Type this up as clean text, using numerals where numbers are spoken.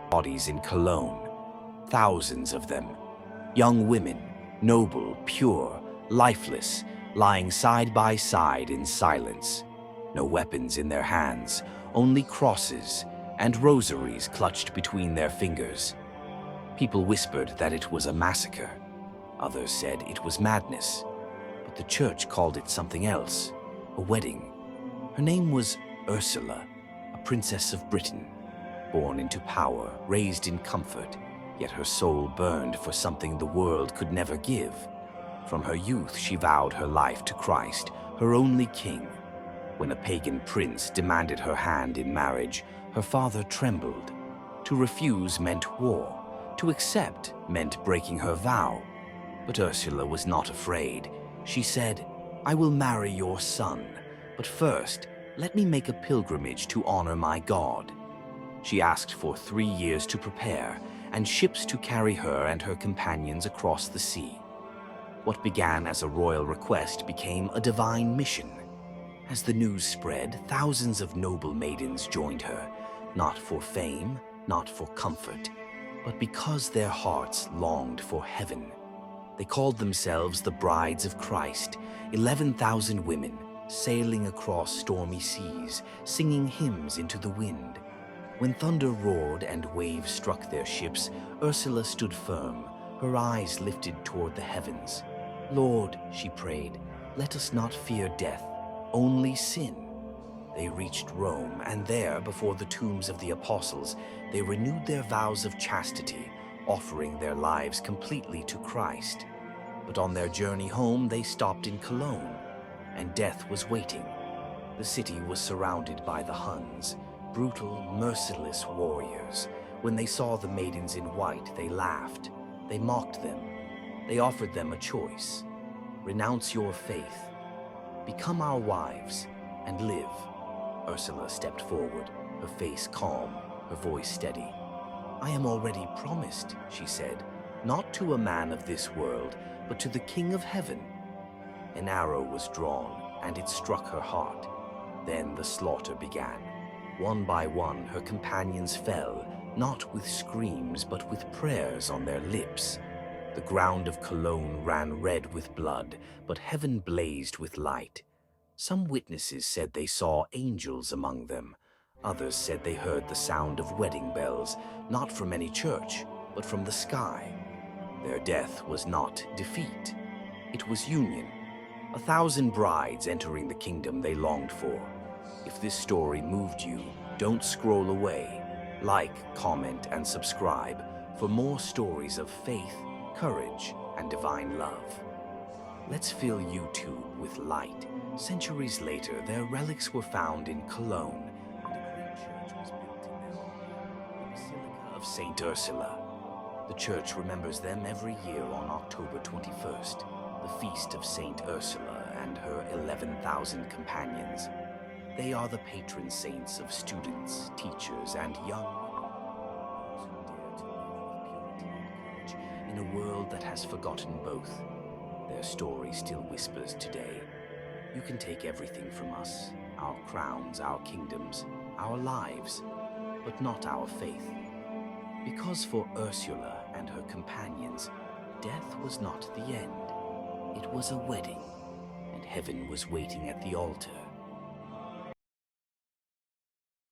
bodies in Cologne, thousands of them. Young women, noble, pure, lifeless, lying side by side in silence. No weapons in their hands, only crosses and rosaries clutched between their fingers. People whispered that it was a massacre. Others said it was madness. But the church called it something else, a wedding. Her name was Ursula, a princess of Britain, born into power, raised in comfort, yet her soul burned for something the world could never give. From her youth, she vowed her life to Christ, her only king. When a pagan prince demanded her hand in marriage, her father trembled. To refuse meant war. To accept meant breaking her vow. But Ursula was not afraid. She said, "I will marry your son, but first, let me make a pilgrimage to honor my God." She asked for 3 years to prepare, and ships to carry her and her companions across the sea. What began as a royal request became a divine mission. As the news spread, thousands of noble maidens joined her, not for fame, not for comfort, but because their hearts longed for heaven. They called themselves the Brides of Christ, 11,000 women, sailing across stormy seas, singing hymns into the wind. When thunder roared and waves struck their ships, Ursula stood firm, her eyes lifted toward the heavens. "Lord," she prayed, "let us not fear death, only sin." They reached Rome, and there, before the tombs of the apostles, they renewed their vows of chastity, offering their lives completely to Christ. But on their journey home, they stopped in Cologne, and death was waiting. The city was surrounded by the Huns, brutal, merciless warriors. When they saw the maidens in white, they laughed. They mocked them. They offered them a choice. Renounce your faith. Become our wives and live. Ursula stepped forward, her face calm, her voice steady. "I am already promised," she said, "not to a man of this world, but to the King of Heaven." An arrow was drawn, and it struck her heart. Then the slaughter began. One by one, her companions fell, not with screams, but with prayers on their lips. The ground of Cologne ran red with blood, but heaven blazed with light. Some witnesses said they saw angels among them. Others said they heard the sound of wedding bells, not from any church, but from the sky. Their death was not defeat. It was union. 1,000 brides entering the kingdom they longed for. If this story moved you, don't scroll away. Like, comment, and subscribe for more stories of faith, courage, and divine love. Let's fill YouTube with light. Centuries later, their relics were found in Cologne, and a great church was built in their honor, the Basilica of Saint Ursula. The church remembers them every year on October 21st, the feast of Saint Ursula and her 11,000 companions. They are the patron saints of students, teachers, and young women, those who dare to live with purity and courage in a world that has forgotten both. Their story still whispers today. You can take everything from us, our crowns, our kingdoms, our lives, but not our faith. Because for Ursula and her companions, death was not the end. It was a wedding, and heaven was waiting at the altar.